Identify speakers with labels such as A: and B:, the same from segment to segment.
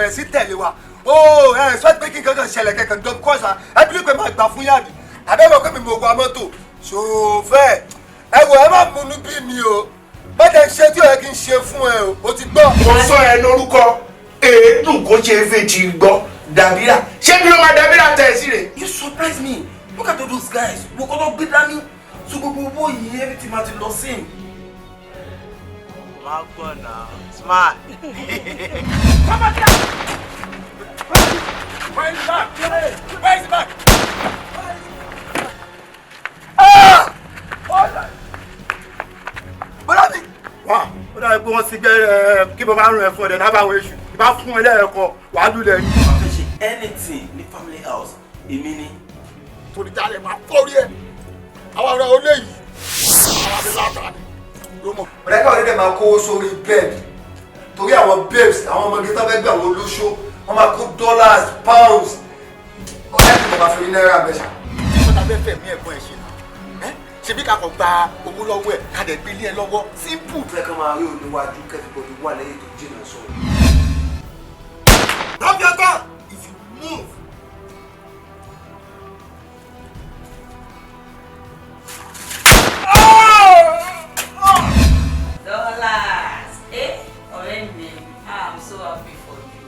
A: bẹ̀rẹ̀ sí tẹ̀lé wa ẹ sọ pé kí n kankan ṣẹlẹ̀ kankan dọ̀ kọ́sà ẹ bí pé máa gbà fún yàrá àbẹ́wò pé mi mọ̀ wá mọ́tò ṣòfẹ́ ẹ wò ẹ má múnú bí mi o má jẹ́ ṣe tí ó yẹ kí n ṣe fún ẹ o ti gbọ́.
B: mo sọ ẹ lórúkọ èédùn kó ṣe é fèjì gbọ́ dàbíra ṣé bí ló máa dàbíra tẹ̀ sí rẹ̀.
C: You surprise me. Look at all those guys. Wo kọ́ lọ gbé dání. So gbogbo owó yìí everything ma ti lọ sí.
D: Má gbọ́ náà smart.
A: Come on down. Where is back? Where is back? Bọ́lá mi. Wá ó dàbí pé wọ́n ti gbé kí bàbá rún ẹ̀ fún ẹ̀dẹ̀ náà bá wọ èṣù ìbá fún ẹ lẹ́ẹ̀kọ́ wàá lulẹ̀ yìí.
C: Má fẹ́ ṣe anything ní family house èmi ni.
A: Torí jálẹ̀ máa fọ́rí ẹ̀ àwọn ọ̀rẹ́ olè yìí àwọn àti látà ni ló mọ̀. Ọ̀rẹ́ káwọn ẹ̀dẹ̀ máa kó sórí bẹ́ẹ̀dì torí àwọn babes àwọn ọmọdé tó fẹ́ gbé àwọn olóṣó wọ́n máa kó dollars pounds ọ̀rẹ́ mi kò máa fi náírà bẹ́sà. Ìjọba fẹ́ fẹ̀mí ẹ̀gbọ́n ẹ̀ ṣe náà ṣebí kakọ̀ gba owó lọ́wọ́ ẹ̀ ká dẹ̀ gbé ilé ẹ lọ́wọ́ simple.
C: Fẹ́ kí wọ́n máa rí oníwájú kẹ́fíbọ̀dì wà lẹ́yìn tó jìnnà sọ̀rọ̀.
A: Drop your gun if you move.
E: Dollars. Ọ̀rẹ́ mi, I'm so happy for you.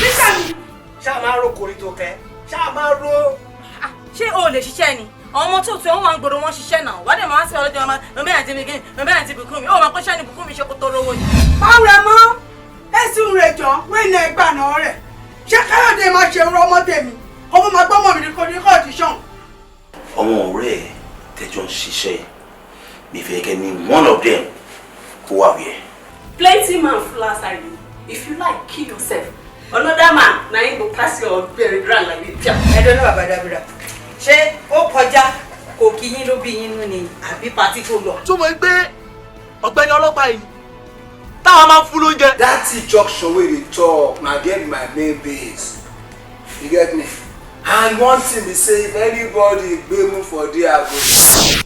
F: Nígbà mi.
B: ṣáà máa ro koríto kẹ ṣáà máa ro.
F: Ṣé o lè ṣiṣẹ́ ni? Àwọn ọmọ tó tún wọn gbọ́dọ̀ wọn ṣiṣẹ́ náà. Wọ́n dẹ̀ máa ń sọ ọlọ́dún ọmọ mẹ́bí àti bìkún mẹ́bí àti bìkún mi. Ó máa pẹ́ ṣáà ní bìkún mi ṣe kó tó rówó ni.
G: Báwo rẹ mọ́? Ẹ̀sùn rẹ̀ jọ wẹ́n náà gbà náà rẹ̀. Ṣé Káyọ̀dé máa ṣe irú ọmọ tèmi? Ọmọ máa gbọ́ mọ̀ mi ní kọ́ndíṣọ̀n.
C: Ọmọ ọ̀rẹ́ ẹ̀ tẹ́jọ́ ń ṣiṣẹ́ mi fẹ́ kẹ́ ní one of them kó wà wí ẹ̀.
E: Plenty man full outside you. If you like, kill yourself. Another man, na him go pass your very grand like this.
F: Ẹ̀dọ́ náà bàbá dábìrà. Ṣé ó kọjá kò kí yín ló bí yín nú ni àbí pátí tó lọ?
D: Tó mọ̀ pé ọ̀gbẹ́ni ọlọ́pàá yìí táwọn máa ń fún lóúnjẹ.
B: that junction wey dey talk na there be my main base you get me and one thing be say if anybody gbemu for there go